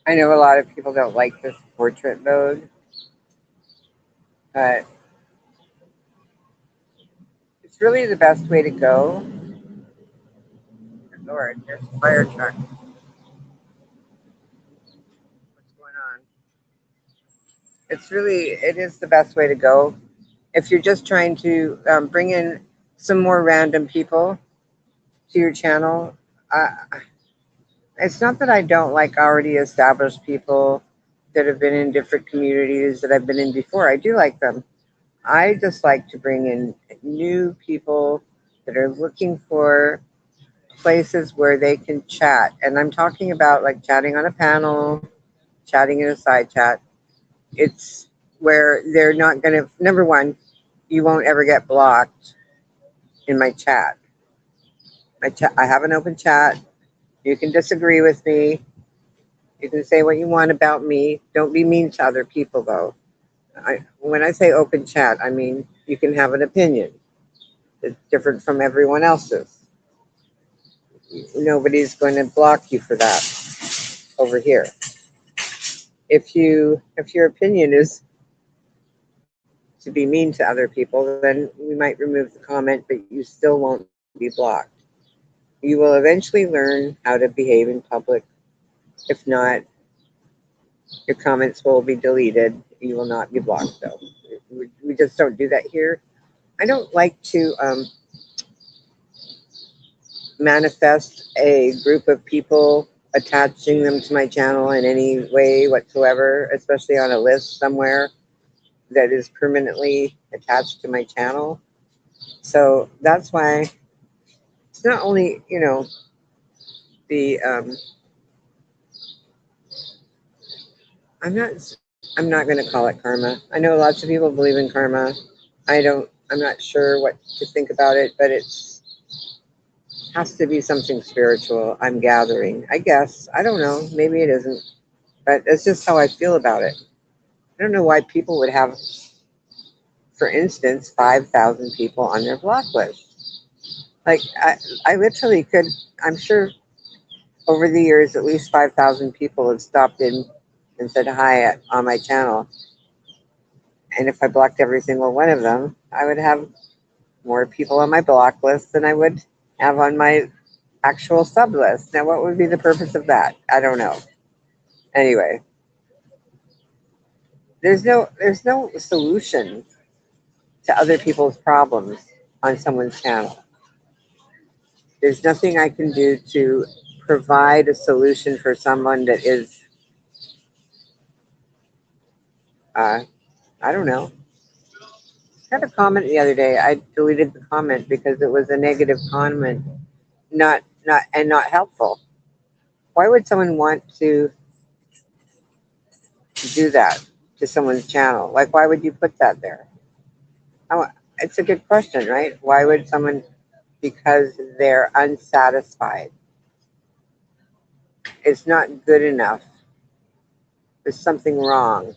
I know a lot of people don't like this portrait mode, but it's really the best way to go. Lord, there's a fire truck. What's going on? It is the best way to go. If you're just trying to bring in some more random people to your channel, uh, it's not that I don't like already established people that have been in different communities that I've been in before. I do like them. I just like to bring in new people that are looking for places where they can chat. And I'm talking about like chatting on a panel, chatting in a side chat. It's where they're not going to, number one, you won't ever get blocked in my chat. I have an open chat. You can disagree with me. You can say what you want about me. Don't be mean to other people, though. When I say open chat, I mean you can have an opinion that's different from everyone else's. Nobody's going to block you for that over here. If your opinion is to be mean to other people, then we might remove the comment, but you still won't be blocked. You will eventually learn how to behave in public. If not, your comments will be deleted. You will not be blocked, though. We just don't do that here. I don't like to manifest a group of people, attaching them to my channel in any way whatsoever, especially on a list somewhere that is permanently attached to my channel. So that's why it's not only, the I'm not going to call it karma. I know lots of people believe in karma. I'm not sure what to think about it, but it has to be something spiritual. I'm gathering. I guess. I don't know. Maybe it isn't. But it's just how I feel about it. I don't know why people would have, for instance, 5,000 people on their block list. Like, I literally could, I'm sure over the years, at least 5,000 people have stopped in and said hi on my channel. And if I blocked every single one of them, I would have more people on my block list than I would have on my actual sub list. Now, what would be the purpose of that? I don't know. Anyway, there's no solution to other people's problems on someone's channel. There's nothing I can do to provide a solution for someone that is, uh, I don't know. I had a comment the other day. I deleted the comment because it was a negative comment, not helpful. Why would someone want to do that to someone's channel? Like, why would you put that there? It's a good question, right? Why would someone? Because they're unsatisfied. It's not good enough. There's something wrong.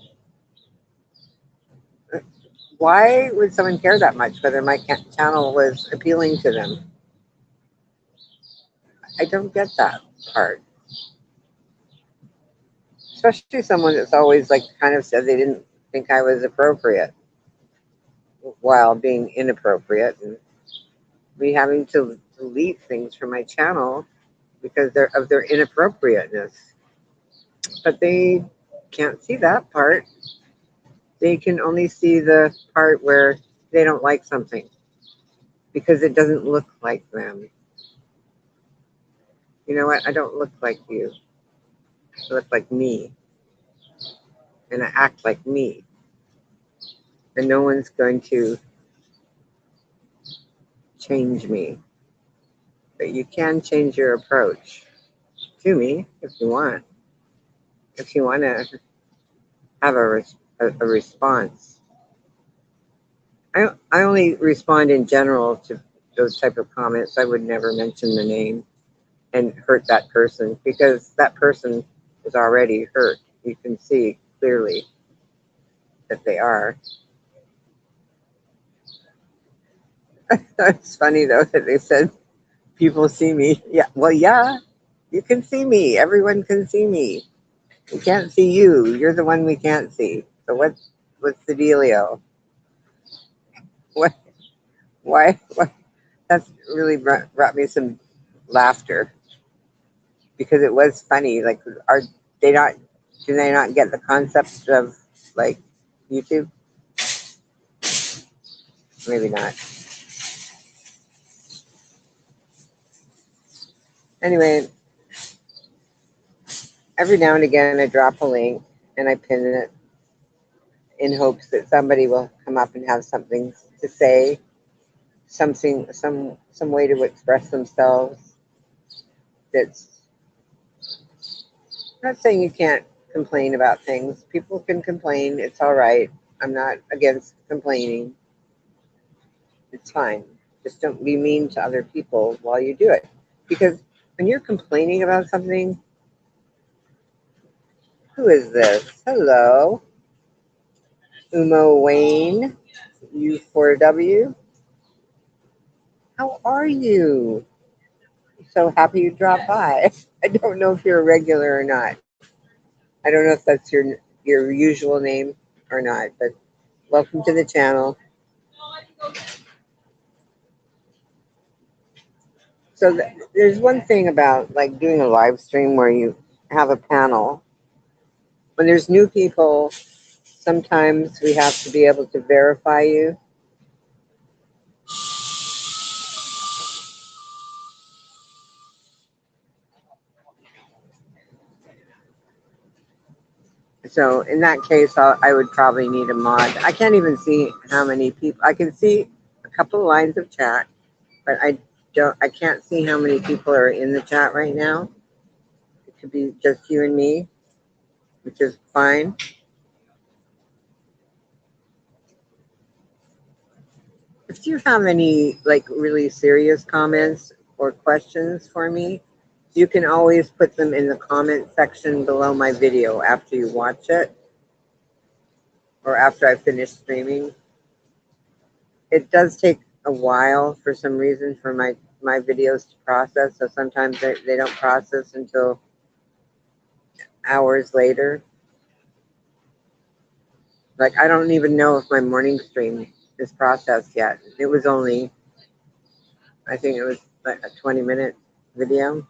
Why would someone care that much whether my channel was appealing to them? I don't get that part. Especially someone that's always like kind of said they didn't think I was appropriate while being inappropriate, and me having to delete things from my channel because they're of their inappropriateness. But they can't see that part. They can only see the part where they don't like something because it doesn't look like them. You know what? I don't look like you. I look like me, and I act like me. And no one's going to change me. But you can change your approach to me if you want. If you want to have a response. I only respond in general to those type of comments. I would never mention the name and hurt that person because that person is already hurt. You can see clearly that they are. It's funny though that they said people see me. Yeah, well, yeah, you can see me. Everyone can see me. We can't see you. You're the one we can't see. So what's the dealio? What? Why? What? That's really brought me some laughter because it was funny. Like, are they not? Do they not get the concept of like YouTube? Maybe not. Anyway, every now and again I drop a link and I pin it in hopes that somebody will come up and have something to say, some way to express themselves. That's not saying you can't complain about things. People can complain. It's all right. I'm not against complaining. It's fine. Just don't be mean to other people while you do it. Because when you're complaining about something, who is this? Hello, Umo Wayne, U4W. How are you? So happy you dropped by. I don't know if you're a regular or not. I don't know if that's your usual name or not, but welcome to the channel. So there's one thing about like doing a live stream where you have a panel. When there's new people, sometimes we have to be able to verify you. So in that case, I would probably need a mod. I can't even see how many people. I can see a couple of lines of chat, but I can't see how many people are in the chat right now. It could be just you and me, which is fine. If you have any like really serious comments or questions for me, you can always put them in the comment section below my video after you watch it or after I finish streaming. It does take a while for some reason for my videos to process, so sometimes they don't process until hours later. Like, I don't even know if my morning stream is processed yet. It was only, I think it was like a 20-minute video.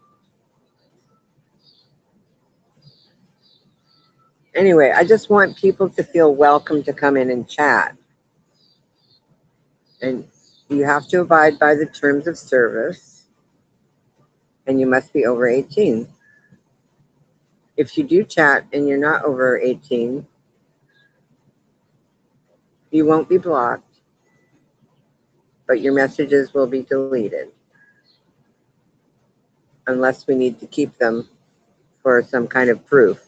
Anyway, I just want people to feel welcome to come in and chat. And you have to abide by the terms of service, and you must be over 18. If you do chat and you're not over 18, you won't be blocked, but your messages will be deleted unless we need to keep them for some kind of proof.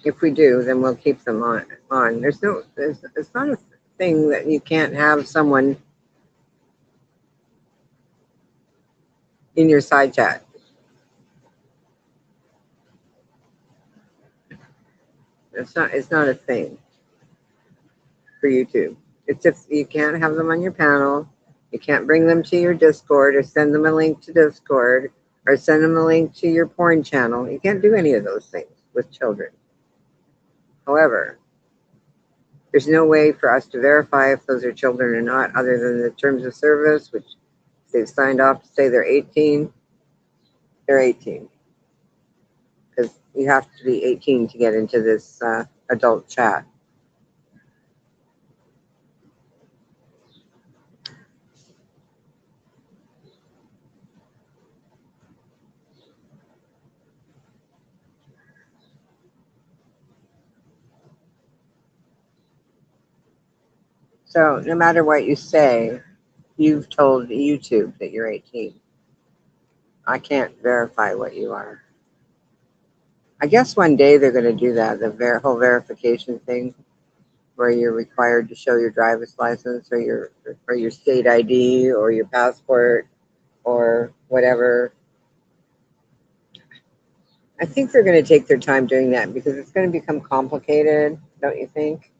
If we do, then we'll keep them on. It's not a thing that you can't have someone in your side chat. It's not a thing for YouTube. It's just you can't have them on your panel. You can't bring them to your Discord or send them a link to Discord or send them a link to your porn channel. You can't do any of those things with children. However, there's no way for us to verify if those are children or not other than the terms of service, which they've signed off to say they're 18. They're 18. Because you have to be 18 to get into this adult chat. So no matter what you say, you've told YouTube that you're 18. I can't verify what you are. I guess one day they're going to do that, the whole verification thing, where you're required to show your driver's license or your state ID or your passport or whatever. I think they're going to take their time doing that because it's going to become complicated, don't you think?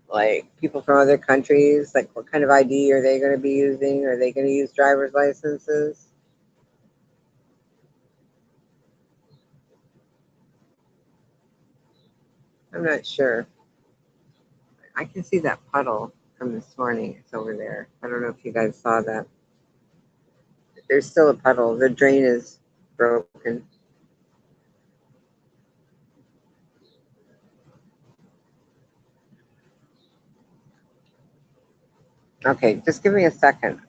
like people from other countries, like what kind of ID are they going to be using? Are they going to use driver's licenses? I'm not sure. I can see that puddle from this morning. It's over there. I don't know if you guys saw that. There's still a puddle. The drain is broken. Okay, just give me a second.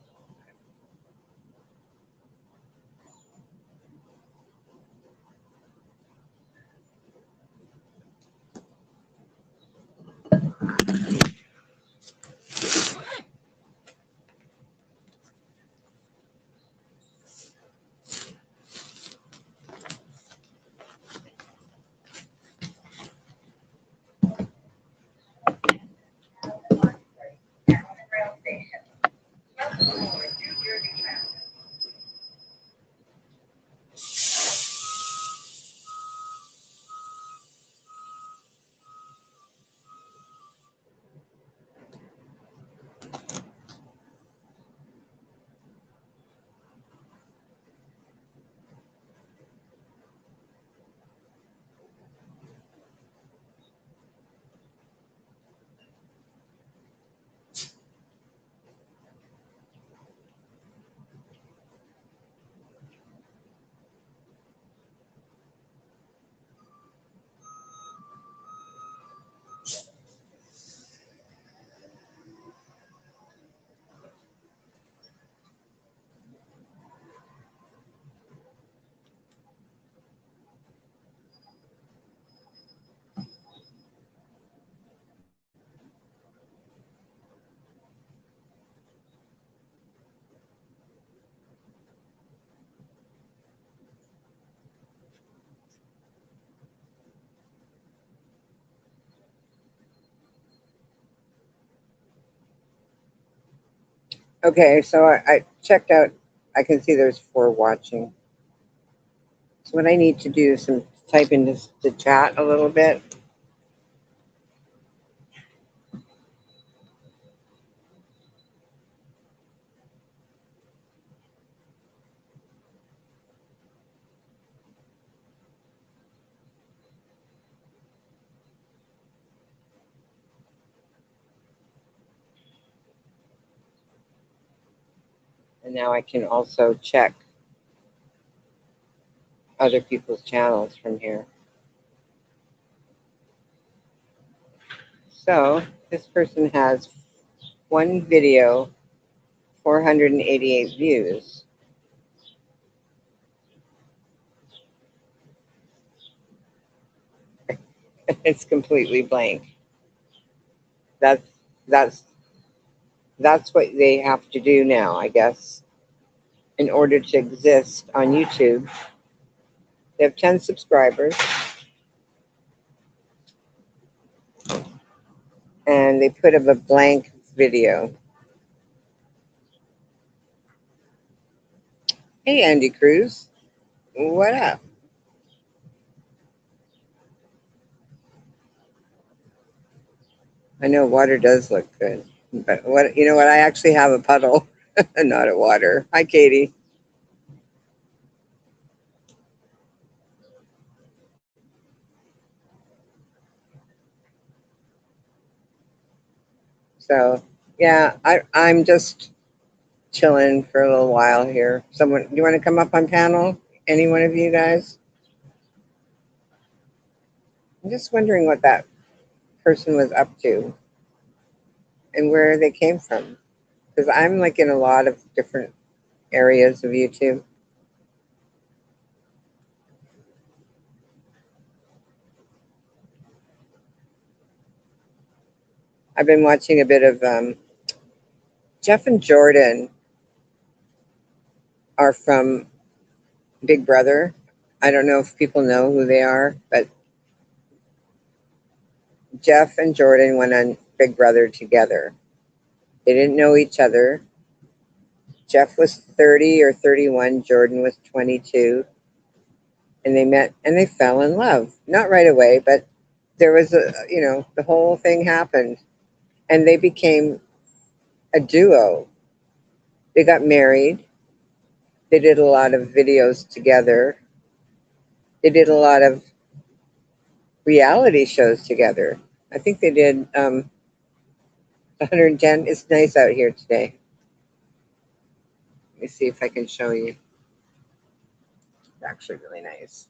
Okay, so I checked out. I can see there's 4 watching. So what I need to do is type into the chat a little bit. And now I can also check other people's channels from here. So this person has one video, 488 views. It's completely blank. That's that's that's what they have to do now, I guess, in order to exist on YouTube. They have 10 subscribers, and they put up a blank video. Hey, Andy Cruz, what up? I know water does look good, but what you know what? I actually have a puddle, not a water. Hi, Katie. So yeah, I'm just chilling for a little while here. Someone, you want to come up on panel? Any one of you guys? I'm just wondering what that person was up to and where they came from, because I'm like in a lot of different areas of YouTube. I've been watching a bit of Jeff and Jordan are from Big Brother. I don't know if people know who they are, but Jeff and Jordan went on Big Brother together. They didn't know each other. Jeff was 30 or 31, Jordan was 22, and they met and they fell in love. Not right away, but there was the whole thing happened. and they became a duo. They got married. They did a lot of videos together. They did a lot of reality shows together. I think they did 110. It's nice out here today. Let me see if I can show you. It's actually really nice.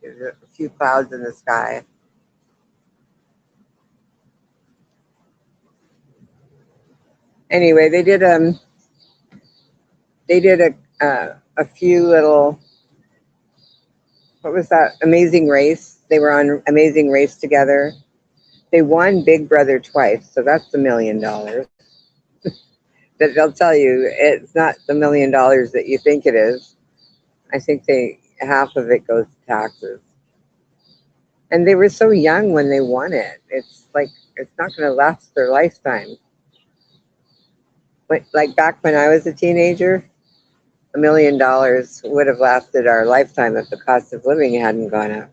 There's a few clouds in the sky. Anyway, they did a few little, what was that? Amazing Race. They were on Amazing Race together. They won Big Brother twice, so that's $1 million. That they'll tell you it's not the $1 million that you think it is. I think they half of it goes to taxes. And they were so young when they won it. It's like it's not going to last their lifetime. But like back when I was a teenager, $1 million would have lasted our lifetime if the cost of living hadn't gone up.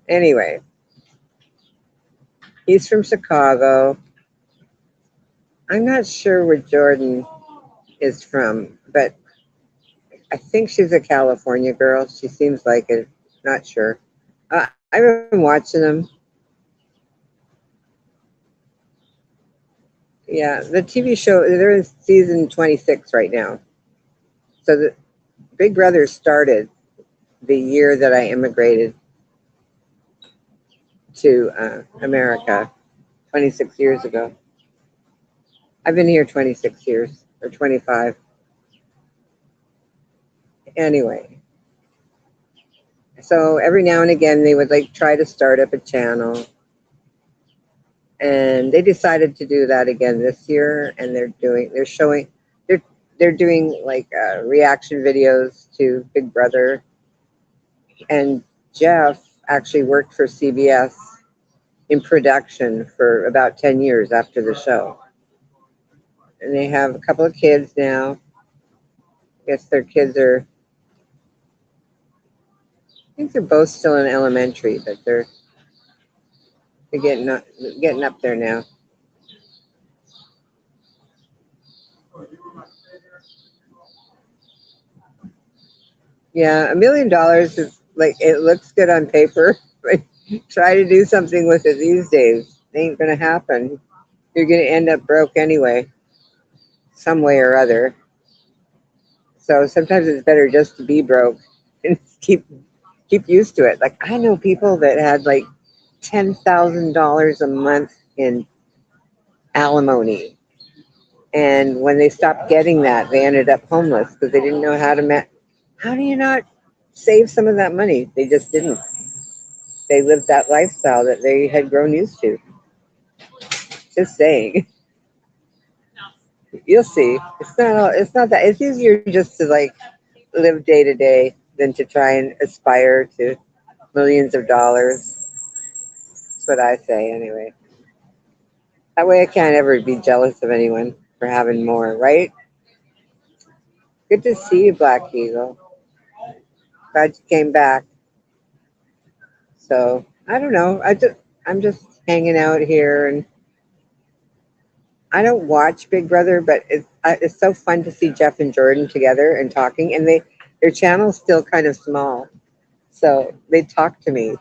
Anyway, he's from Chicago. I'm not sure where Jordan is from, but I think she's a California girl. She seems like it. Not sure. I've been watching them. Yeah, the TV show, they're in season 26 right now. So the Big Brother started the year that I immigrated to America 26 years ago. I've been here 26 years or 25. Anyway, so every now and again they would like try to start up a channel, and they decided to do that again this year, and they're doing like reaction videos to Big Brother. And Jeff actually worked for CBS in production for about 10 years after the show. And they have a couple of kids now. I guess their kids are, I think they're both still in elementary, but they're getting up there now. Yeah, $1 million is like, it looks good on paper, but try to do something with it these days. It ain't gonna happen. You're gonna end up broke anyway, some way or other. So sometimes it's better just to be broke and keep used to it. Like I know people that had like $10,000 a month in alimony, and when they stopped getting that, they ended up homeless because they didn't know how to how do you not save some of that money? They just didn't. They lived that lifestyle that they had grown used to. Just saying. You'll see. It's not that it's easier just to like live day to day than to try and aspire to millions of dollars. That's what I say anyway. That way I can't ever be jealous of anyone for having more, right? Good to see you, Black Eagle. Glad you came back. So I don't know. I'm just hanging out here, and I don't watch Big Brother, but it's so fun to see Jeff and Jordan together and talking. And their channel's still kind of small, so they talk to me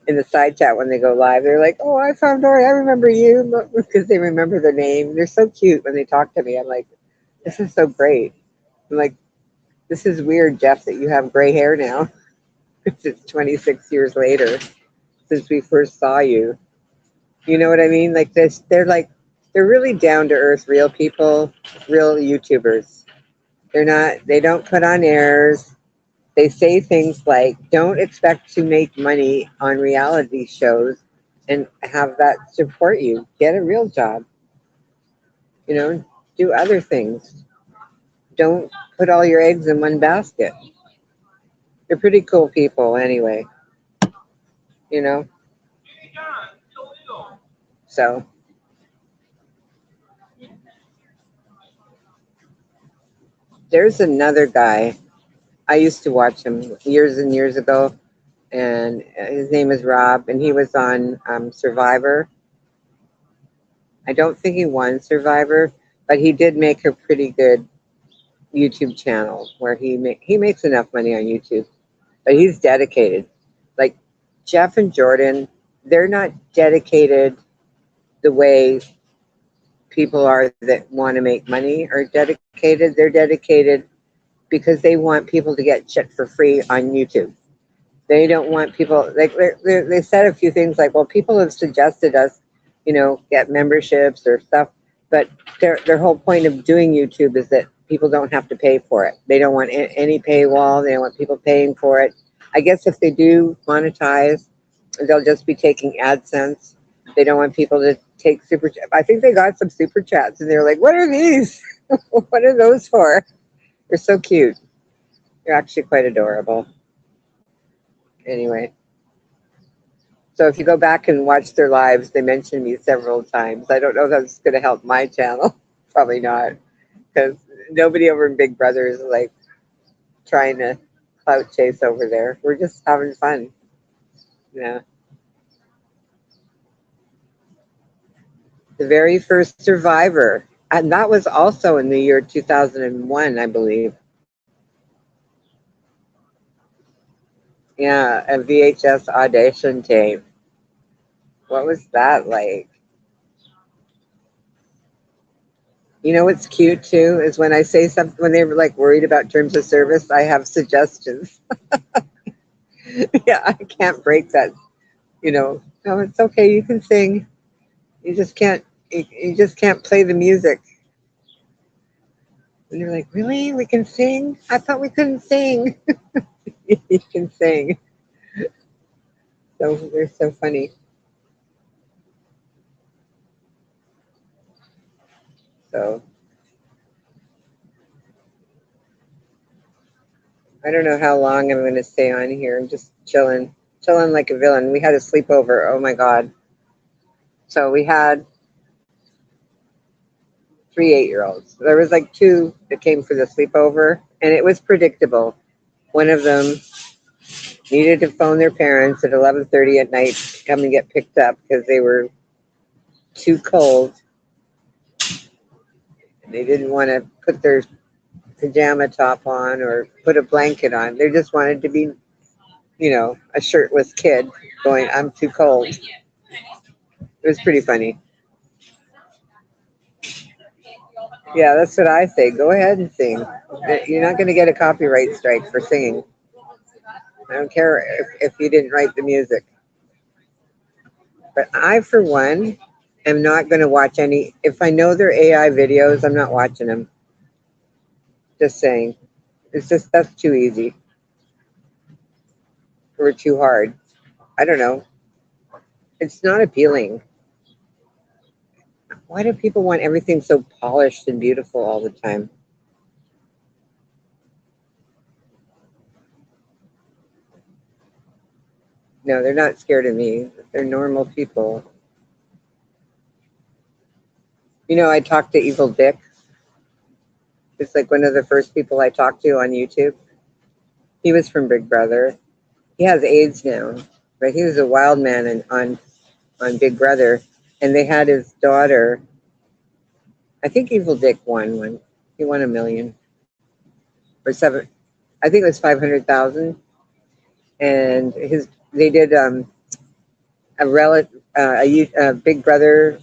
in the side chat when they go live. They're like, "Oh, I found Dory. I remember you," because they remember the name. They're so cute when they talk to me. I'm like, "This is so great." I'm like, "This is weird, Jeff, that you have gray hair now." It's 26 years later since we first saw you. You know what I mean? Like this, they're really down to earth, real people, real YouTubers. They don't put on airs. They say things like, don't expect to make money on reality shows and have that support you. Get a real job, do other things. Don't put all your eggs in one basket. They're pretty cool people anyway, you know? So there's another guy. I used to watch him years and years ago, and his name is Rob, and he was on Survivor. I don't think he won Survivor, but he did make a pretty good YouTube channel where he makes enough money on YouTube. But he's dedicated. Like Jeff and Jordan, they're not dedicated the way people are that want to make money are dedicated. They're dedicated because they want people to get shit for free on YouTube. They don't want people like they said a few things like, well, people have suggested us, get memberships or stuff, but their whole point of doing YouTube is that people don't have to pay for it. They don't want any paywall. They don't want people paying for it. I guess if they do monetize, they'll just be taking AdSense. They don't want people to take super. I think they got some super chats, and they're like, "What are these? What are those for?" They're so cute. They're actually quite adorable. Anyway, so if you go back and watch their lives, they mention me several times. I don't know if that's going to help my channel. Probably not, because nobody over in Big Brother is like trying to clout chase over there. We're just having fun. Yeah. The very first Survivor, and that was also in the year 2001, I believe. Yeah, a VHS audition tape. What was that like? You know what's cute too is when I say something when they were like worried about terms of service, I have suggestions. Yeah, I can't break that. No, it's okay. You can sing. You just can't. You just can't play the music. And you're like, really? We can sing? I thought we couldn't sing. You can sing. So they're so funny. So I don't know how long I'm going to stay on here. I'm just chilling like a villain. We had a sleepover. Oh my God. So we had 3 8-year-olds. There was like two that came for the sleepover, and it was predictable. One of them needed to phone their parents at 11:30 at night to come and get picked up because they were too cold. They didn't want to put their pajama top on or put a blanket on. They just wanted to be, a shirtless kid going, I'm too cold. It was pretty funny. Yeah, that's what I say. Go ahead and sing. You're not going to get a copyright strike for singing. I don't care if you didn't write the music. But I, for one, am not going to watch any. If I know they're AI videos, I'm not watching them. Just saying. It's just, that's too easy or too hard. I don't know. It's not appealing. Why do people want everything so polished and beautiful all the time? No, they're not scared of me. They're normal people. I talked to Evil Dick. It's like one of the first people I talked to on YouTube. He was from Big Brother. He has AIDS now, but he was a wild man on Big Brother. And they had his daughter. I think Evil Dick won one. He won 1 million or seven. I think it was 500,000. And they did a Big Brother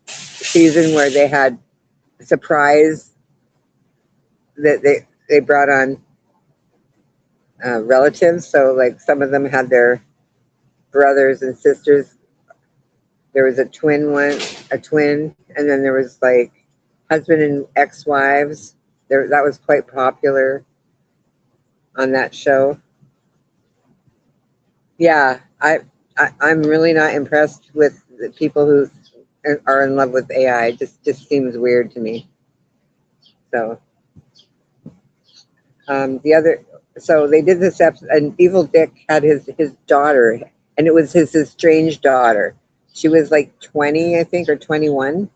season where they had a surprise that they brought on relatives. So like some of them had their brothers and sisters. There was a twin, and then there was like husband and ex-wives. That was quite popular on that show. Yeah, I'm really not impressed with the people who are in love with AI. It just seems weird to me. So so they did this episode, and Evil Dick had his daughter, and it was his estranged daughter. She was like 20, I think, or 21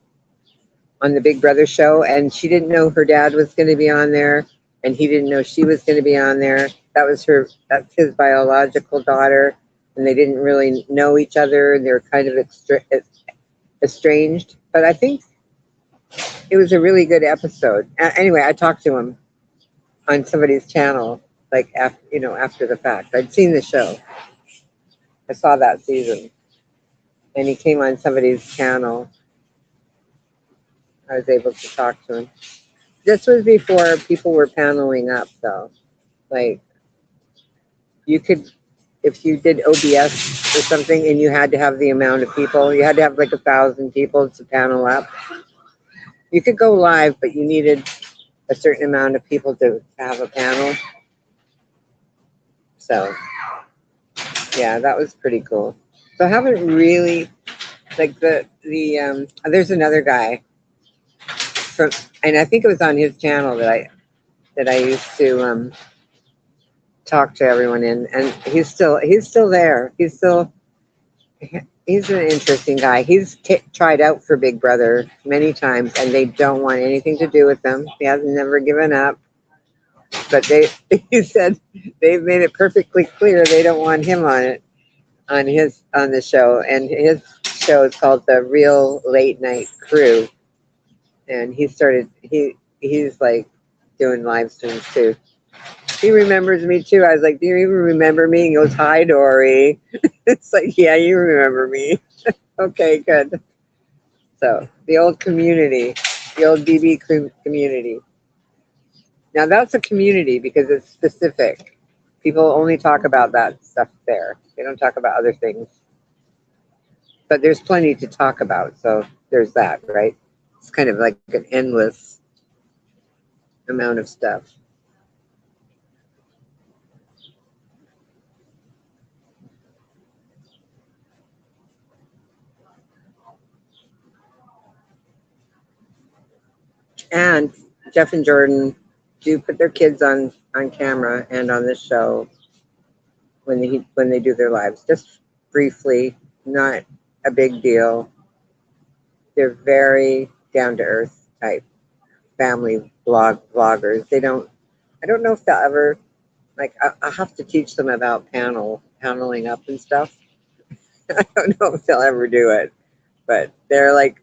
on the Big Brother show, and she didn't know her dad was going to be on there, and he didn't know she was going to be on there. That's his biological daughter, and they didn't really know each other, and they were kind of estranged. But I think it was a really good episode. Anyway, I talked to him on somebody's channel, like after the fact. I'd seen the show. I saw that season, and he came on somebody's channel. I was able to talk to him. This was before people were paneling up, though. Like, you could, if you did OBS or something, and you had to have the amount of people, you had to have like 1,000 people to panel up. You could go live, but you needed a certain amount of people to have a panel. So, yeah, that was pretty cool. So I haven't really, like there's another guy from, and I think it was on his channel that I used to talk to everyone in, and he's still there. He's an interesting guy. He's tried out for Big Brother many times, and they don't want anything to do with him. He has never given up, but he said they've made it perfectly clear they don't want him on it, on the show, and his show is called The Real Late Night Crew, and he's like doing live streams too. He remembers me too. I was like, "Do you even remember me?" He goes, "Hi, Dory." It's like, "Yeah, you remember me." Okay, good. So the old community, the old BB community. Now that's a community because it's specific. People only talk about that stuff there. They don't talk about other things. But there's plenty to talk about. So there's that, right? It's kind of like an endless amount of stuff. And Jeff and Jordan do put their kids on camera and on the show when they do their lives, just briefly, not a big deal. They're very down to earth type family vloggers. I don't know if they'll ever, like, I'll have to teach them about paneling up and stuff. I don't know if they'll ever do it, but they're like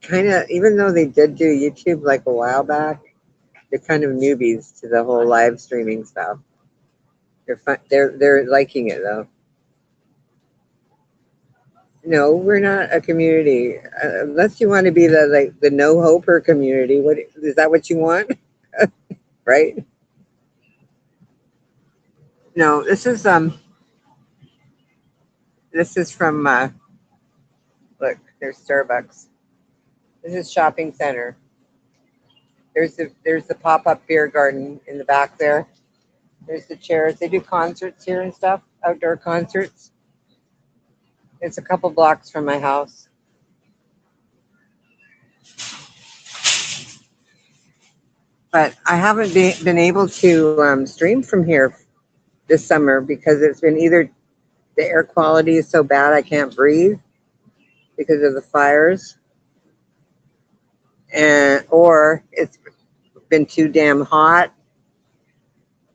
kind of, even though they did do YouTube like a while back, they're kind of newbies to the whole live streaming stuff. They're liking it though. No, we're not a community. Unless you want to be the no hoper community. What is that? What you want? Right? No, this is from look, there's Starbucks. This is shopping center. There's the pop-up beer garden in the back there. There's the chairs. They do concerts here and stuff, outdoor concerts. It's a couple blocks from my house. But I haven't been able to stream from here this summer because it's been either the air quality is so bad I can't breathe because of the fires, or it's been too damn hot.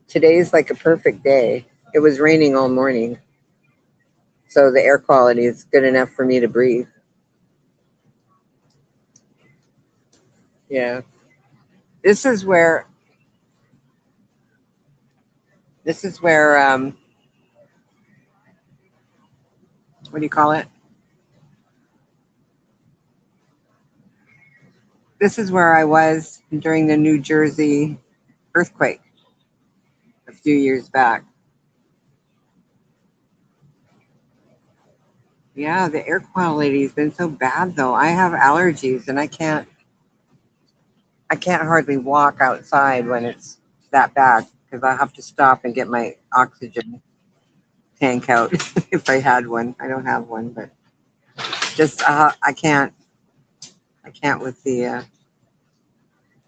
Today's like a perfect day. It was raining all morning, so the air quality is good enough for me to breathe. Yeah. This is where what do you call it? This is where I was during the New Jersey earthquake a few years back. Yeah, the air quality has been so bad though. I have allergies and I can't hardly walk outside when it's that bad because I have to stop and get my oxygen tank out if I had one. I don't have one, but just I can't with the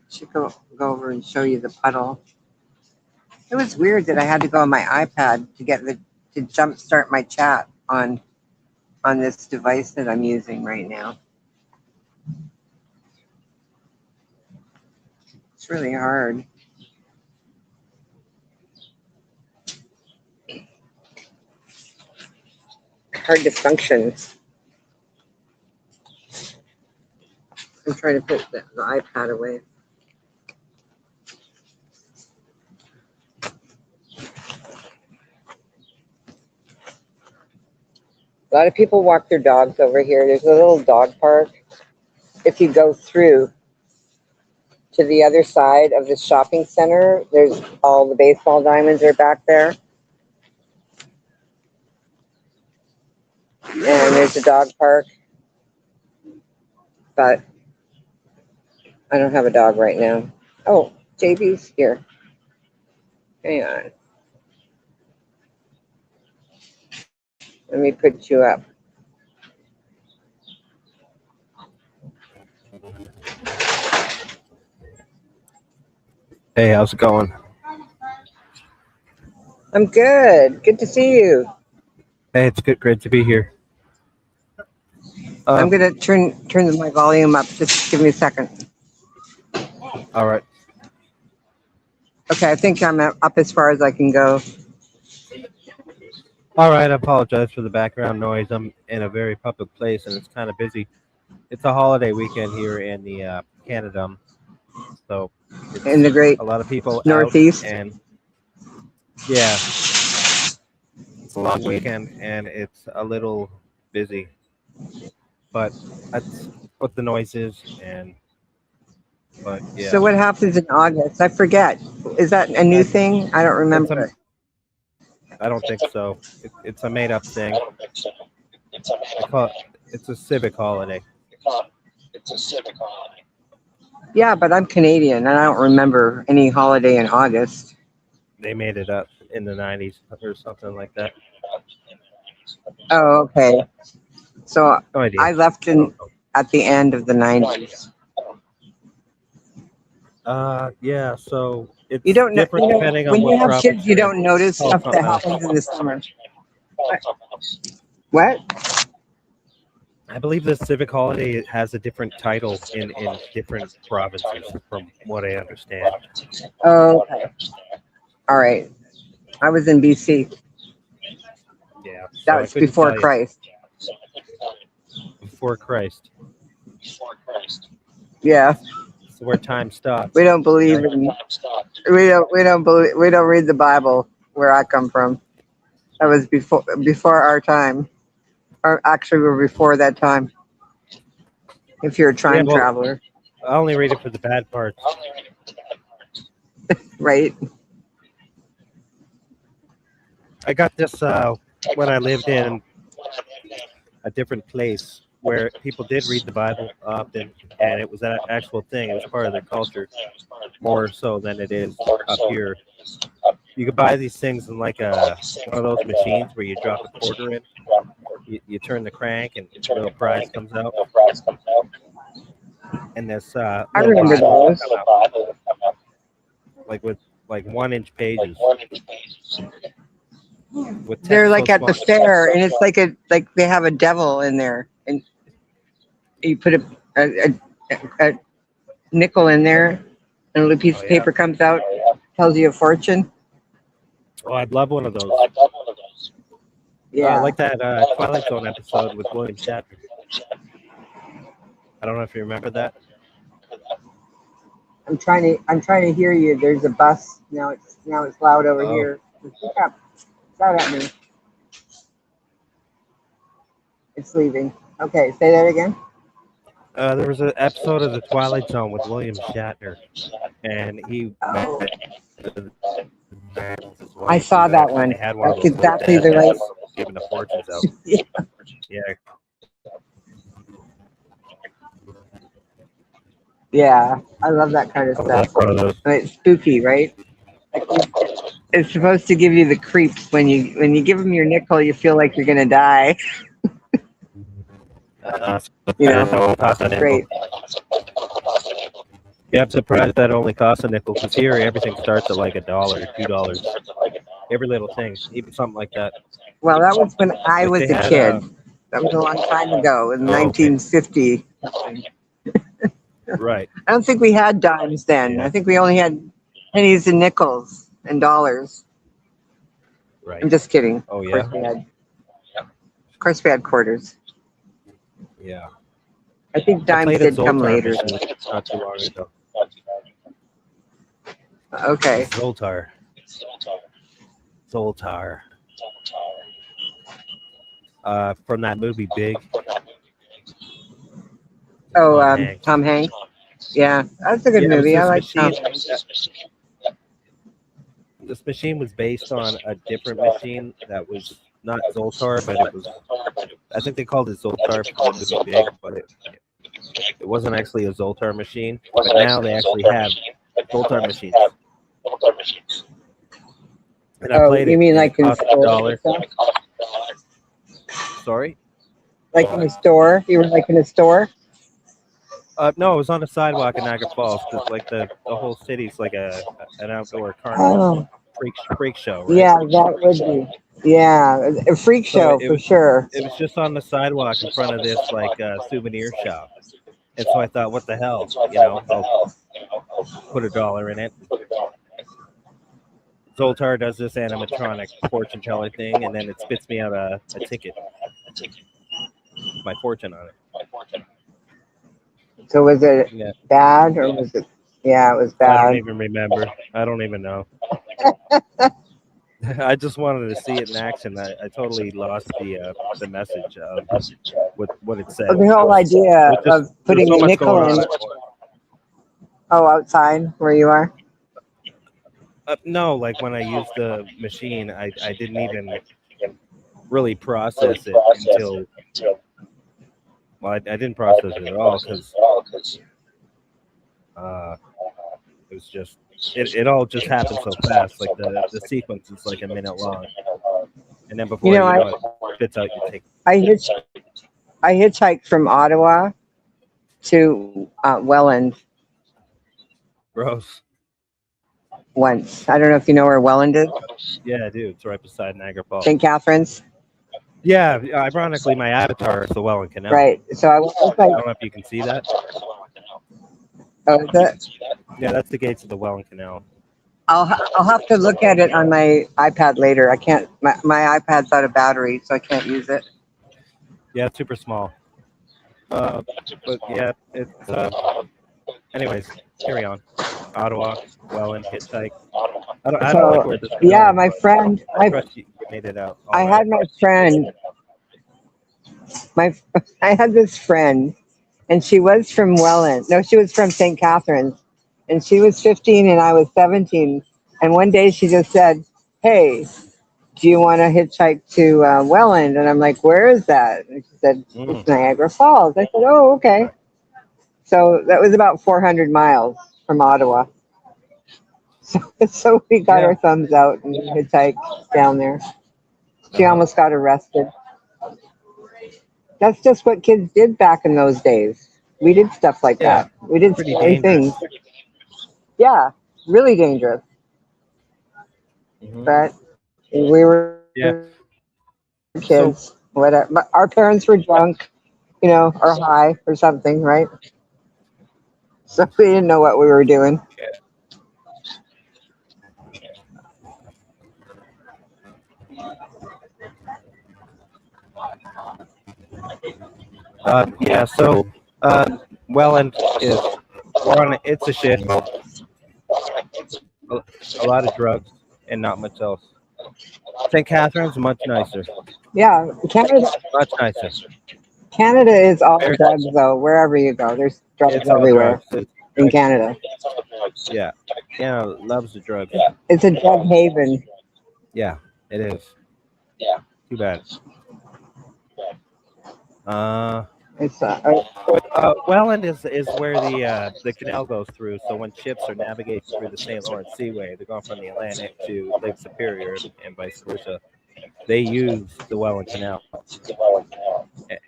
should go over and show you the puddle. It was weird that I had to go on my iPad to jumpstart my chat on this device that I'm using right now. It's really hard. Hard to function. I'm trying to put the iPad away. A lot of people walk their dogs over here. There's a little dog park. If you go through to the other side of the shopping center, there's all the baseball diamonds are back there. And there's a dog park. But I don't have a dog right now. Oh, JB's here. Hang on. Let me put you up. Hey, how's it going? I'm good. Good to see you. Hey, it's great to be here. I'm gonna turn my volume up. Just give me a second. All right. Okay, I think I'm up as far as I can go. All right. I apologize for the background noise. I'm in a very public place and it's kind of busy. It's a holiday weekend here in the Canada, so In the great a lot of people Northeast. out, and yeah, it's a long weekend and it's a little busy, but that's what the noise is. But yeah, So what happens in August? I forget. Is that a new I, thing? I don't that's remember. I don't think so. It's a made up thing. I call it. It's a civic holiday. Yeah, but I'm Canadian and I don't remember any holiday in August. They made it up in the 90s or something like that. Oh, okay. So No idea. I left at the end of the 90s. Yeah. So it's You don't know, different depending on when you what have province kids, you you're in. don't notice stuff that happens in the summer. What? I believe the civic holiday has a different title in different provinces, from what I understand. Oh, okay. All right. I was in BC. Yeah. So That I was couldn't before tell you. Christ. Before Christ. Yeah. So where time stops. We don't believe in we don't read the Bible where I come from. That was before our time. Or actually we're before that time. If you're a time well, traveler. I only read it for the bad parts. Right? I got this when I lived in a different place where people did read the Bible often, and it was an actual thing. It was part of their culture, more so than it is up here. You could buy these things in like one of those machines where you drop a quarter in, you turn the crank, and a little prize comes out. And this I little remember Bible those. would come out, like with like 1-inch pages. With They're text so like at the small. fair and it's like they have a devil in there and you put a nickel in there and a little piece Oh, of yeah. paper comes out, tells you a fortune. Oh, I'd love one of those. Yeah. Like that Twilight Zone episode with William Shatner. I don't know if you remember that. I'm trying to hear you. There's a bus. Now it's loud over here. Pick up. It's out at me. It's leaving. Okay, say that again. There was an episode of the Twilight Zone with William Shatner, and he. Oh. I saw that one. Had one That's exactly the right. Giving the fortunes out. Yeah. Yeah. Yeah, I love that kind of stuff. And it's spooky, right? Like, it's supposed to give you the creeps when you give them your nickel. You feel like you're gonna die. You know, great. Yeah, I'm surprised that only costs a nickel. Because here, everything starts at like $1, $2. Every little thing, even something like that. Well, that was when I was a kid. That was a long time ago, in 1950. Right. I don't think we had dimes then. Yeah. I think we only had pennies and nickels and dollars. Right. I'm just kidding. Oh, yeah. Of course we had quarters. Yeah. I think I Dimes played a did come Zoltar later. machine not too long ago. Okay. Zoltar. From that movie Big. Oh, Tom Hanks. Tom Hanks. Yeah, that's a good Yeah, it was movie. I this like Tom machine. Hanks. This machine was based on a different machine that was not Zoltar, but it was. I think they called it Zoltar for the movie Big, but it wasn't actually a Zoltar machine. But now they actually have Zoltar machines. And I Oh, played you it, mean and like it in cost store? $1. Sorry. Like in a store? You were like in a store? No, it was on the sidewalk in Niagara Falls because like the whole city's like an outdoor carnival Oh, freak show, right? yeah, that would be. Yeah, a freak So show for sure. it was just on the sidewalk in front of this like souvenir shop, and so I thought, what the hell, I'll put $1 in it. Zoltar does this animatronic fortune teller thing, and then it spits me out a ticket, my fortune on it. So was it Yeah, bad or was it? Yeah, it was I don't bad. even remember. I don't even know. I just wanted to see it in action. I totally lost the message of what it said. The whole idea There's of putting so a much nickel going in. on. Oh, outside where you are. No, like when I used the machine, I didn't even really process it until. Well, I didn't process it at all because it was just it all just happened so fast. Like the sequence is like a minute long, and then before you know it spits out your ticket. I hitchhiked from Ottawa to Welland Gross. once. I don't know if you know where Welland is. Yeah, I do. It's right beside Niagara Falls. St. Catharines. Yeah, ironically, my avatar is the Welland Canal. Right. So I was I like, don't know if you can see that. oh, is it? Yeah, that's the gates of the Welland Canal. I'll have to look at it on my iPad later. I can't. My iPad's out of battery, so I can't use it. Yeah, it's super small. But yeah, it's. Anyways, carry on. Ottawa, Welland, hitchhike. I don't So like where this is yeah, going, my but friend, I trust you made it out. all I right. had my friend. I had this friend, and she was from Welland. No, she was from St. Catharines, and she was 15 and I was 17. And one day she just said, "Hey, do you want to hitchhike to Welland?" And I'm like, "Where is that?" And she said, "It's Niagara Falls." I said, "Oh, okay." So that was about 400 miles from Ottawa. So we got our thumbs out and hitchhiked down there. She almost got arrested. That's just what kids did back in those days. We did stuff like that. We did Pretty scary dangerous. things. Yeah, really dangerous. Mhm. But we were kids. Whatever. But our parents were drunk, or high or something, right? So we didn't know what we were doing. Yeah, so Welland is it's a shit. A lot of drugs and not much else. St. Catharines much nicer. Yeah, Much nicer. Canada is all drugs, though. Wherever you go, there's drugs It's all everywhere drugs. in Canada. Yeah. Canada loves the drugs. It's a drug haven. Yeah, it is. Too bad. It's Welland is where the canal goes through. So when ships are navigating through the St. Lawrence Seaway, they're going from the Atlantic to Lake Superior and vice versa. They use the Welland Canal.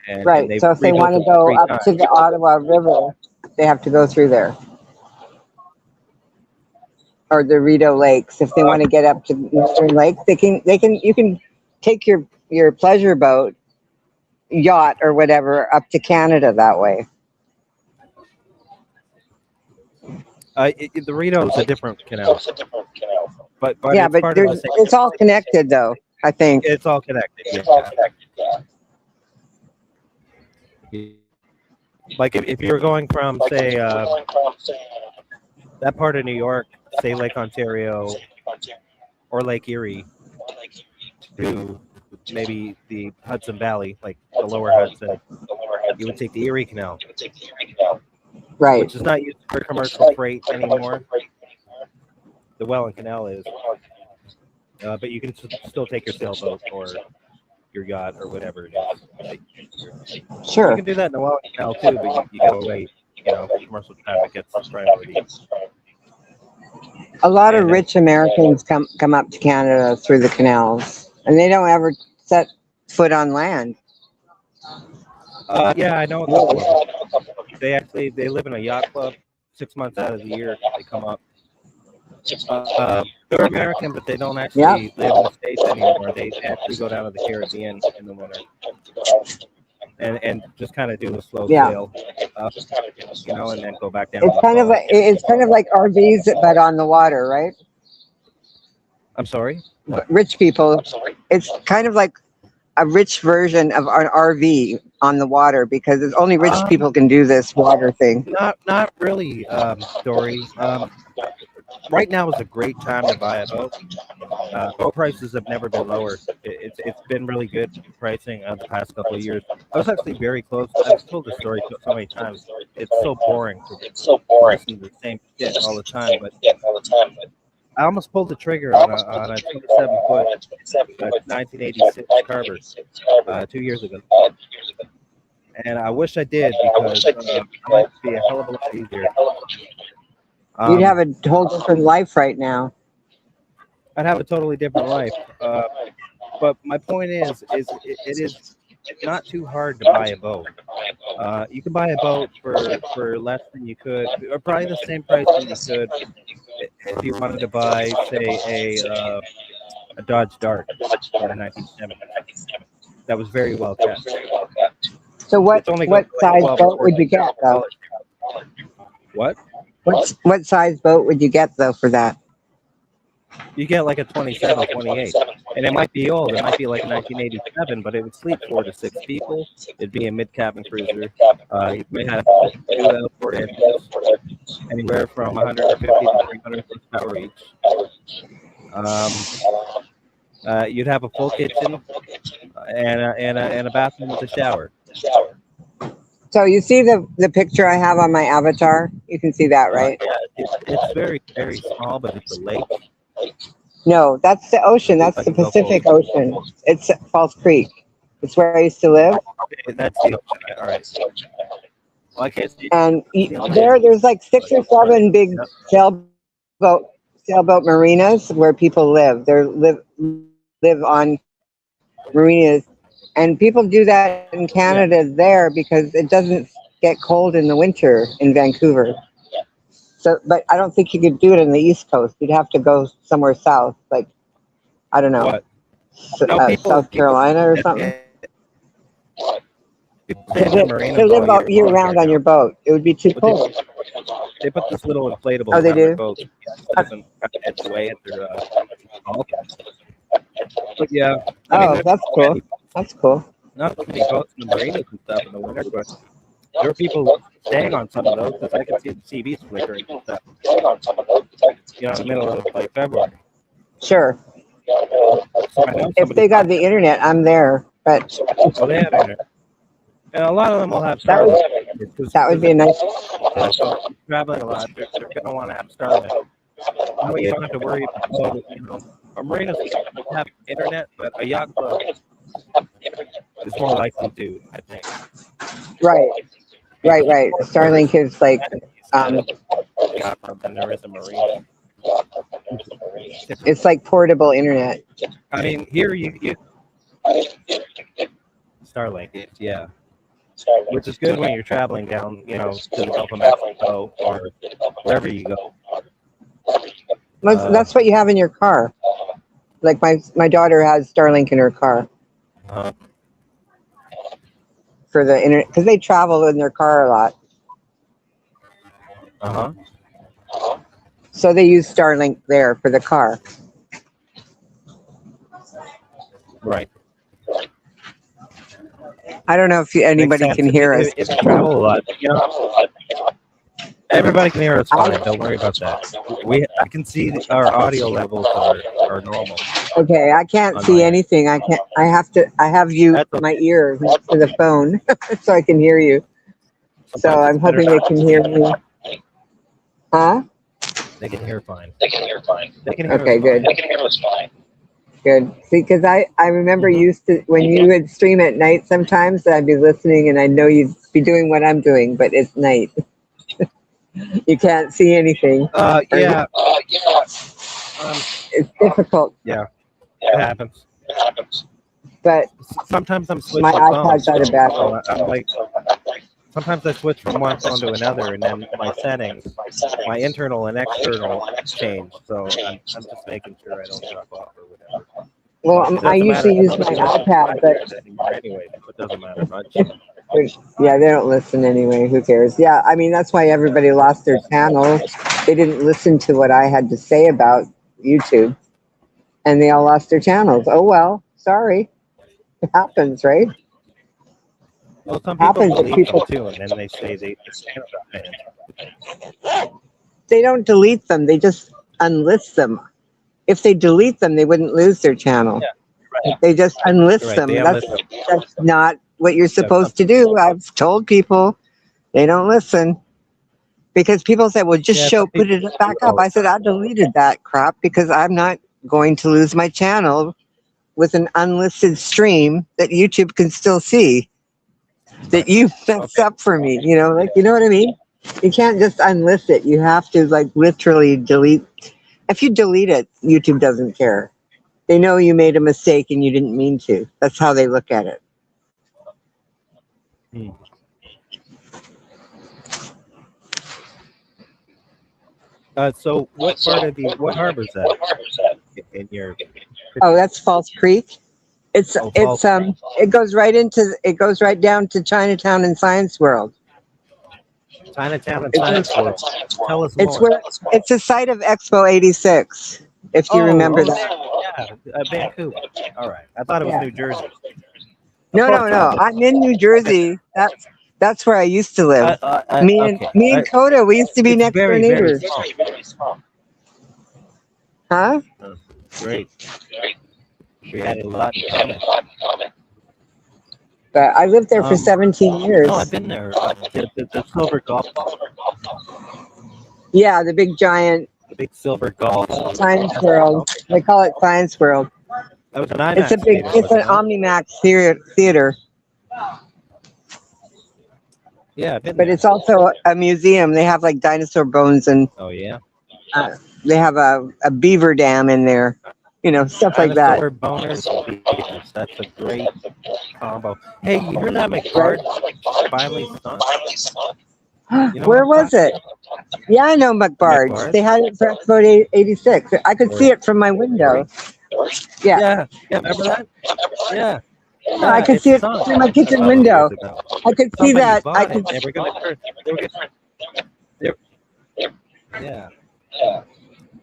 And right. So if they want to go up to the Ottawa River, they have to go through there, or the Rideau Lakes. If they want to get up to Northern Lake, you can take your pleasure boat, yacht, or whatever up to Canada that way. The Rideau is a different canal. But yeah, it's but part of the same. it's all connected, though. I think It's all connected. Like if you're going from say that part of New York, say Lake Ontario or Lake Erie, to maybe the Hudson Valley, like the lower Hudson, you would take the Erie Canal, Right. which is not used for commercial freight anymore. The Welland Canal is, but you can still take your sailboat or your yacht or whatever it is. You Sure. can do that in the Welland Canal too, but you gotta wait. You know, commercial traffic gets priority. A lot of rich Americans come up to Canada through the canals, and they don't ever set foot on land. Yeah, I know a couple of them. They live in a yacht club 6 months out of the year. They come up. They're American, but they don't actually live in the States anymore. They actually go down to the Caribbean in the winter and just kind of do a slow sail up, you know, and then go back down. It's kind of like RVs, but on the water, right? I'm sorry? Rich people. It's kind of like a rich version of an RV on the water because it's only rich people can do this water thing. Not really, Dory. Right now is a great time to buy a boat. Boat prices have never been lower. It's been really good pricing the past couple of years. I was actually very close. I've told the story so many times. It's so boring to listen to the same shit all the time. But I almost pulled the trigger on a 27-foot 1986 Carver 2 years ago. And I wish I did because it might be a hell of a lot easier. You'd have a whole different life right now. I'd have a totally different life. But my point is it is not too hard to buy a boat. You can buy a boat for less than you could, or probably the same price than you could if you wanted to buy, say, a Dodge Dart in 1970. That was very well kept. So what size boat would you get though? What? What size boat would you get though for that? You get like a 27, 28, and it might be old. It might be like 1987, but it would sleep 4 to 6 people. It'd be a mid-cabin cruiser. You may have 2 outboard engines, anywhere from 150 to 300 horsepower each. You'd have a full kitchen and a bathroom with a shower. So you see the picture I have on my avatar? You can see that, right? It's very, very small, but it's a lake. No, that's the ocean. That's the Pacific Ocean. It's False Creek. It's where I used to live. Okay, that's the ocean. All right. Well, I can't see. And there's like 6 or 7 big sailboat marinas where people live. They live on marinas, and people do that in Canada there because it doesn't get cold in the winter in Vancouver. So, but I don't think you could do it in the East Coast. You'd have to go somewhere south, like I don't know, South Carolina or something. To live out year round on your boat, it would be too cold. They put this little inflatable. Oh, they do. Boat. Doesn't edge away at their But yeah. Oh, that's cool. That's cool. Not too many boats in the marinas and stuff in the winter, but there are people staying on some of those because I can see the CVs flickering and stuff. You know, in the middle of like February. Sure. So if they got the internet, I'm there. But oh, they have internet. And a lot of them will have Starlink. That would be a nice. Traveling a lot, they're going to want to have Starlink. That way you don't have to worry about, you know, a marina have internet, but a yacht club is more likely to, I think. Right. Starlink is like yacht club than there is a marina. It's like portable internet. I mean, here you Starlink, yeah. Which is good when you're traveling down, you know, to the Gulf of Mexico or wherever you go. That's what you have in your car. Like my daughter has Starlink in her car for the internet because they travel in their car a lot. So they use Starlink there for the car. Right. I don't know if Makes anybody sense can hear us. if you travel a lot. You know, everybody can hear us fine. Don't worry about that. I can see our audio levels are normal Okay, I can't on see my end. anything. I can't. I have you That's my okay. ear next to the phone, so I can hear you. So Sometimes it's I'm better hoping not they to can see hear me. me. Huh? They can hear fine. They can hear us Okay, fine. good, good. See, because I remember Hmm. used to when you would stream at night. Sometimes I'd be listening, and I know you'd be doing what I'm doing, but it's night. You can't see anything, or Yeah. it's difficult. Yeah. It happens. But Sometimes I'm my switching iPod's phones out of too. battery. So I'm like, sometimes I switch from one phone to another, and then my settings, my internal and external change. So I'm just making sure I don't drop off or whatever. Well, But it I doesn't matter. usually use my Nobody listens to my iPad, but videos anymore anyway, so it doesn't matter much. yeah, they don't listen anyway. Who cares? Yeah, I mean that's why everybody lost their channel. They didn't listen to what I had to say about YouTube, and they all lost their channels. Oh well, sorry, it happens, right? Well, some people Happens if delete them people too, and then they say their channel got banned. they don't delete them; they just unlist them. If they delete them, they wouldn't lose their channel. Yeah, right. They just You're unlist right. They them. unlist them. That's not what you're Yeah, supposed to do. I've told people they don't listen. Because people said, well, just some put people it back up. will. I said, I deleted that crap because I'm not going to lose my channel with an unlisted stream that YouTube can still see that you messed Okay. up for me. You know what I mean? You can't just unlist it. You have to like literally delete. If you delete it, YouTube doesn't care. They know you made a mistake and you didn't mean to. That's how they look at it. Hmm. So what harbor is that in your Oh, picture? that's False Creek. It's Oh, it's Falls. it goes right down to Chinatown and Science World. Chinatown and It's Science World. Tell us it's more. where it's the site of Expo '86. If you remember There. that. Yeah, Vancouver. All right. I thought it was Yeah. New Jersey. Of No, course no, I've no. been. I'm in New I've been Jersey. That's where I used to live. okay. Me and Coda, we used to be It's next door very, very neighbors. small. Huh? Oh, great. We had a lot in common. But I lived there for Um, 17 no, I've years. been there. The silver golf ball, Yeah, the big giant the big silver golf. Science World. Okay. They call it Science World. That was an IMAX theater, It's was an it not? Omnimax theater, Yeah, I've been but there. it's also a museum. They have like dinosaur bones and Oh yeah. they have a beaver dam in there. Stuff like that. Dinosaur boners and beavers. That's a great combo. Hey, you heard that Right? McBard finally stunk? You know what Where I'm was talking it? Yeah, I know about? McBarge. McBard? They had it for Expo '86. I could see Or it from my window. Yeah, yeah, remember that? Yeah. yeah, I Yeah, could it see it sunk through my a kitchen couple of years window. ago. I could see Somebody that. I bought could. it. They were gonna turn. Yeah.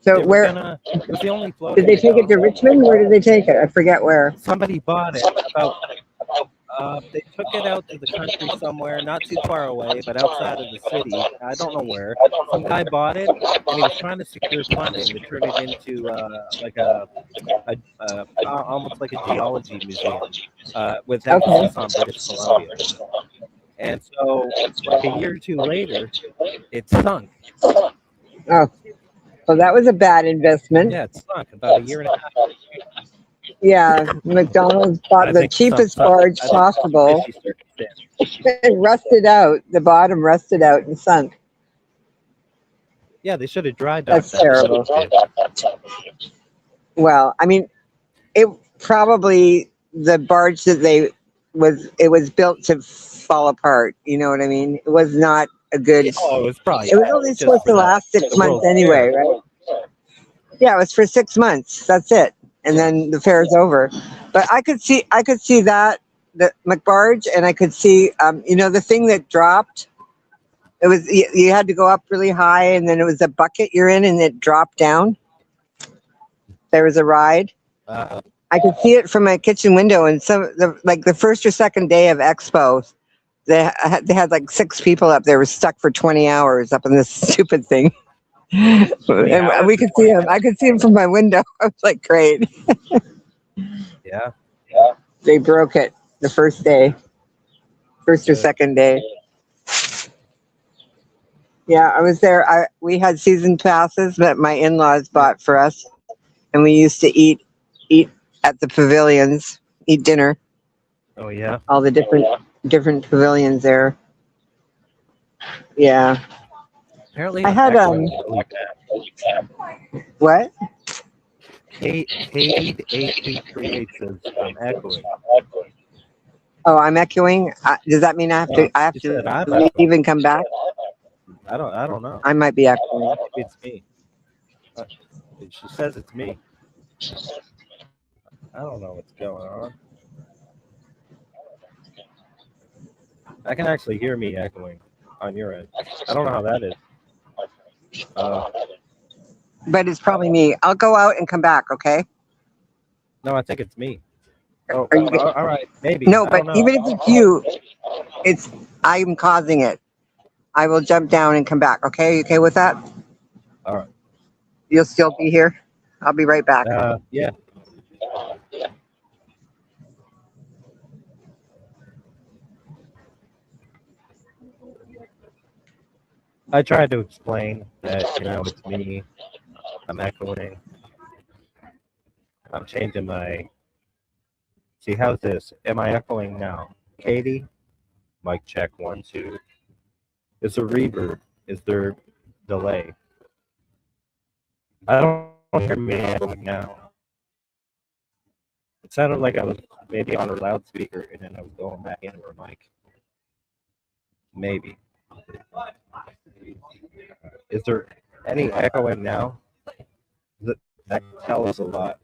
So They were where gonna. It was the only did floating they take it to Richmond? Where did they take it? I forget where. somebody bought it about they took it out to the country somewhere not too far away but outside of the city. I don't know where. Some guy bought it and he was trying to secure funding to turn it into like almost like a geology museum with Okay. emphasis on British Columbia. And so like a year or two later it sunk. Oh, well, that was a bad investment. Yeah, it sunk about a year and a half. Yeah, McDonald's I bought the think cheapest some barge I think some possible. fishy circumstance. It rusted out. The bottom rusted out and sunk. Yeah, they should have dry That's docked that terrible. bitch. Well, I mean, it probably the barge that it was built to fall apart. You know what I mean? It was not a good. Oh, it was probably It was only just supposed for to last the 6 World months anyway, Fair. right? Yeah, it was for 6 months. That's it, and then the fair's over. But I could see that the McBarge, and I could see the thing that dropped. It was you had to go up really high, and then it was a bucket you're in, and it dropped down. There was a ride. Uh, I could see it from my kitchen window, and like the first or second day of Expo, they had like 6 people up there, were stuck for 20 hours up in this stupid thing. 20 And hours we or could see 20 him. I could see him from my window. I was like, great. Yeah. They broke it the first day, first or Good. second day. Yeah, I was there. We had season passes that my in-laws bought for us, and we used to eat at the pavilions, eat dinner, Oh yeah. all the different pavilions there. Yeah, Apparently I I'm had echoing really bad. what? Kate 8238 says I'm echoing. Oh, I'm echoing. Does that mean I have to? I have She to said I'm leave echoing. and come back. I don't know. I might be echoing. Maybe it's me. Uh, She says it's me. I don't know what's going on. I can actually hear me echoing on your end. I don't know how that is. But it's probably me. I'll go out and come back. Okay. No, I think it's me. Oh, Are you? all right, maybe. No, I but don't know. even if it's you, it's I'm causing it. I will jump down and come back. Okay. You okay with that? All right. You'll still be here. I'll be right back. Yeah. I tried to explain that it's me. I'm echoing. I'm changing my. See, how's this? Am I echoing now? Katie, mic check 1 2. Is there reverb? Is there delay? I don't hear me echoing now. It sounded like I was maybe on a loudspeaker and then I was going back into her mic. Maybe. Is there any echoing now? That tells us a lot.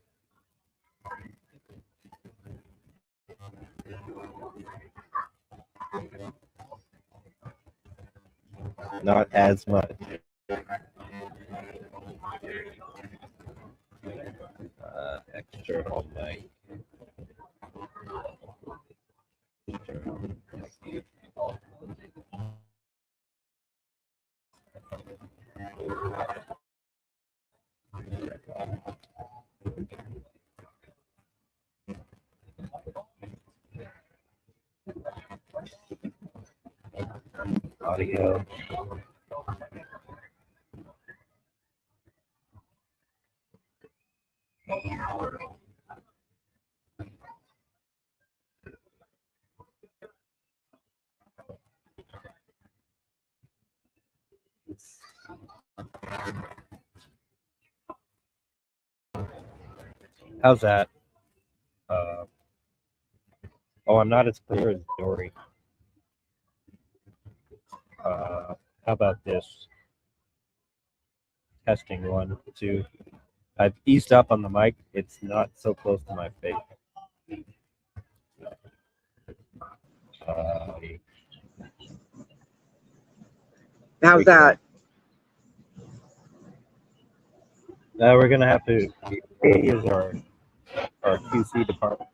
Not as much. External mic. Audio. How's that? Oh, I'm not as clear as Dory. How about this? Testing 1 2. I've eased up on the mic. It's not so close to my face. How's that? Now we're gonna have to. Katie is our QC department.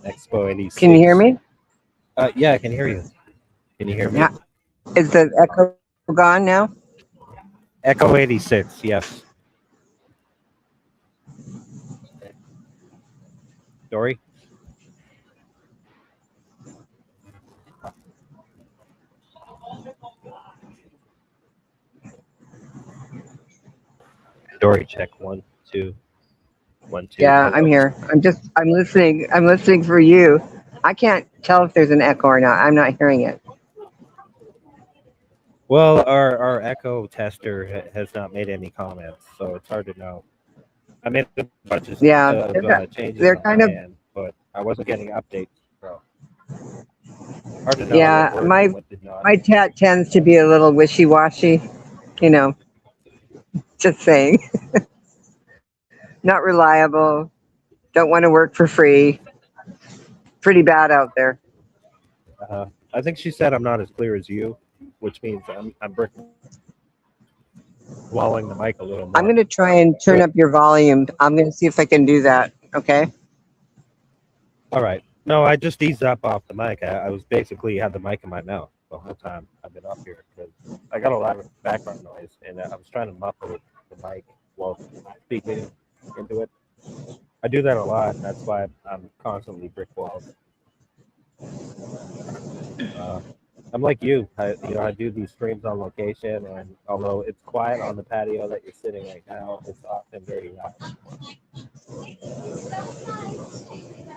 Expo 86. Can you hear me? Yeah, I can hear you. Can you hear me? Yeah. Is the echo gone now? Echo 86. Yes. Dory. Dory, check 1 2 1 2. Yeah, Hello. I'm here. I'm listening. I'm listening for you. I can't tell if there's an echo or not. I'm not hearing it. Well, our echo tester has not made any comments, so it's hard to know. I made a bunch of changes they're on kind my of end, but I wasn't getting updates. So hard to know. yeah. What worked and what did not. My chat tends to be a little wishy-washy. Just saying. not reliable, don't want to work for free. Pretty bad out there. I think she said I'm not as clear as you, which means I'm swallowing the mic a little more. I'm going to try and turn up your volume. I'm going to see if I can do that. Okay. All right. No, I just eased up off the mic. I was basically had the mic in my mouth the whole time I've been up here because I got a lot of background noise, and I was trying to muffle the mic while speaking into it. I do that a lot. That's why I'm constantly brick walls. I'm like you. I do these streams on location, and although it's quiet on the patio that you're sitting right now, it's often very loud.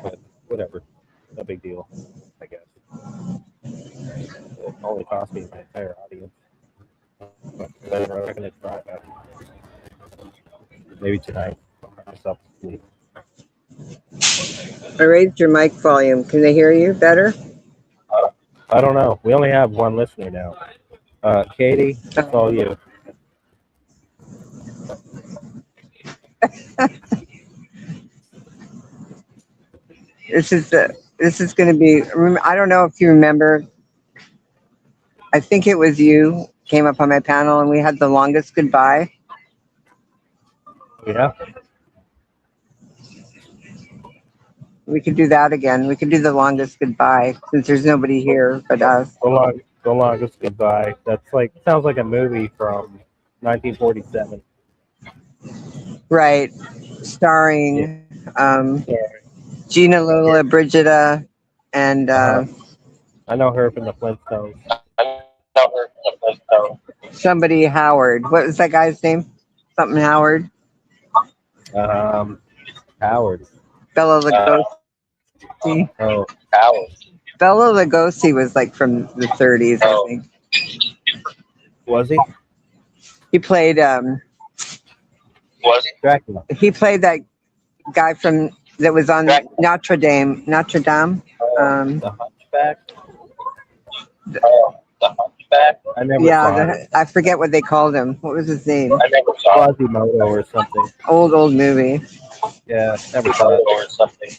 But whatever, no big deal, I guess. It only cost me my entire audience. But whatever, I'm gonna try that. Maybe tonight. I'll have myself to sleep. I raised your mic volume. Can they hear you better? I don't know. We only have one listener now. Katie, it's all you. This is going to be. I don't know if you remember. I think it was you came up on my panel and we had the longest goodbye. Yeah. We could do that again. We could do the longest goodbye since there's nobody here but us. The longest goodbye. That's like sounds like a movie from 1947. Right, starring Gina Lola Brigida and I know her from the Flintstones. somebody Howard. What was that guy's name? Something Howard. Howard. Bela Lugosi. Oh, Howard. Bela Lugosi was like from the 30s, I think. Was he? He played Dracula. he played that guy from that was on Notre Dame. The Hunchback. The Hunchback. I never saw it. I forget what they called him. What was his name? I never saw Quasimodo or something. Old movie. Yeah, never saw it or something.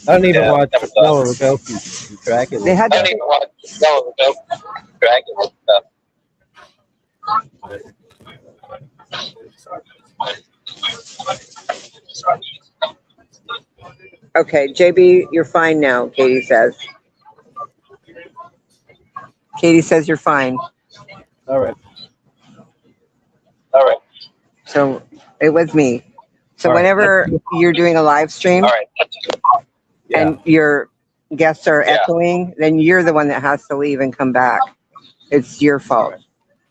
I don't even watch Bela Lugosi Dracula. They had I don't even watch Bela Lugosi Dracula stuff. Okay, JB, you're fine now, Katie says. Katie says you're fine. All right. So it was me. So whenever you're doing a live stream and your guests are echoing, then you're the one that has to leave and come back. It's your fault.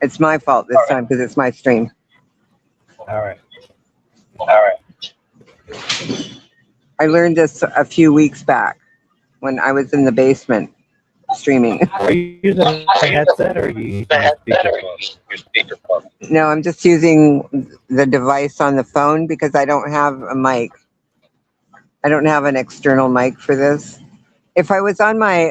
It's my fault this time because it's my stream. All right. I learned this a few weeks back when I was in the basement streaming. Are you using a headset or are you using speakerphone? No, I'm just using the device on the phone because I don't have a mic. I don't have an external mic for this. If I was on my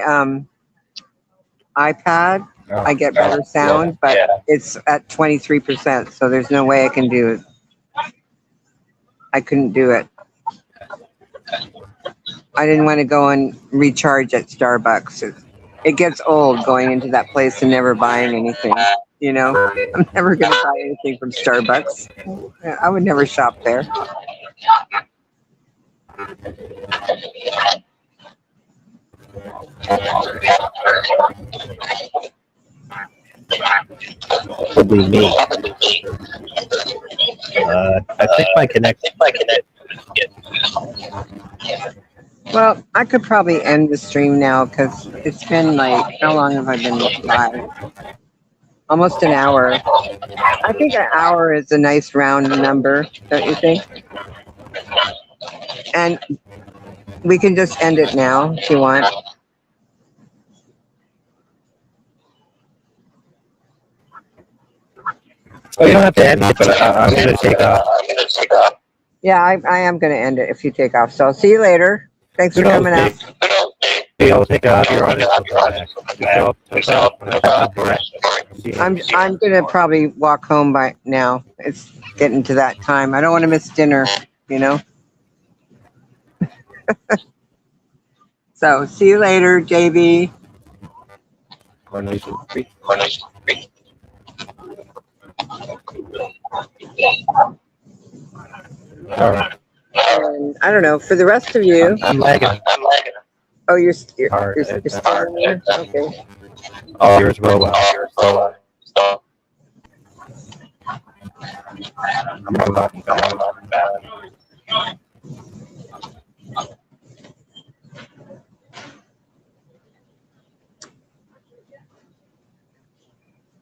iPad, I get better sound, but it's at 23%, so there's no way I can do it. I couldn't do it. I didn't want to go and recharge at Starbucks. It gets old going into that place and never buying anything. You know, I'm never going to buy anything from Starbucks. I would never shop there. Probably me. I think my connection. Well, I could probably end the stream now because it's been like, how long have I been live? Almost an hour. I think an hour is a nice round number, don't you think? And we can just end it now if you want. Oh, you don't have to end it, but I'm going to take off. Yeah, I am going to end it if you take off. So I'll see you later. Thanks for coming out. I'll take out your audience. I'm gonna probably walk home by now. It's getting to that time. I don't want to miss dinner, you know. So see you later, JB. Coronation Street. All right. And I don't know. For the rest of you, I'm lagging. oh, you're Hard. you're still in there? Okay. Oh, yours robot.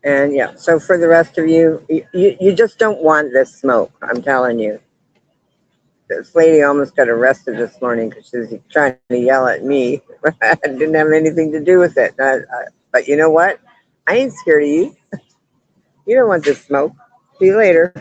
And yeah, so for the rest of you, you just don't want this smoke. I'm telling you. This lady almost got arrested this morning because she was trying to yell at me. I didn't have anything to do with it. But you know what? I ain't scared of you. You don't want this smoke. See you later.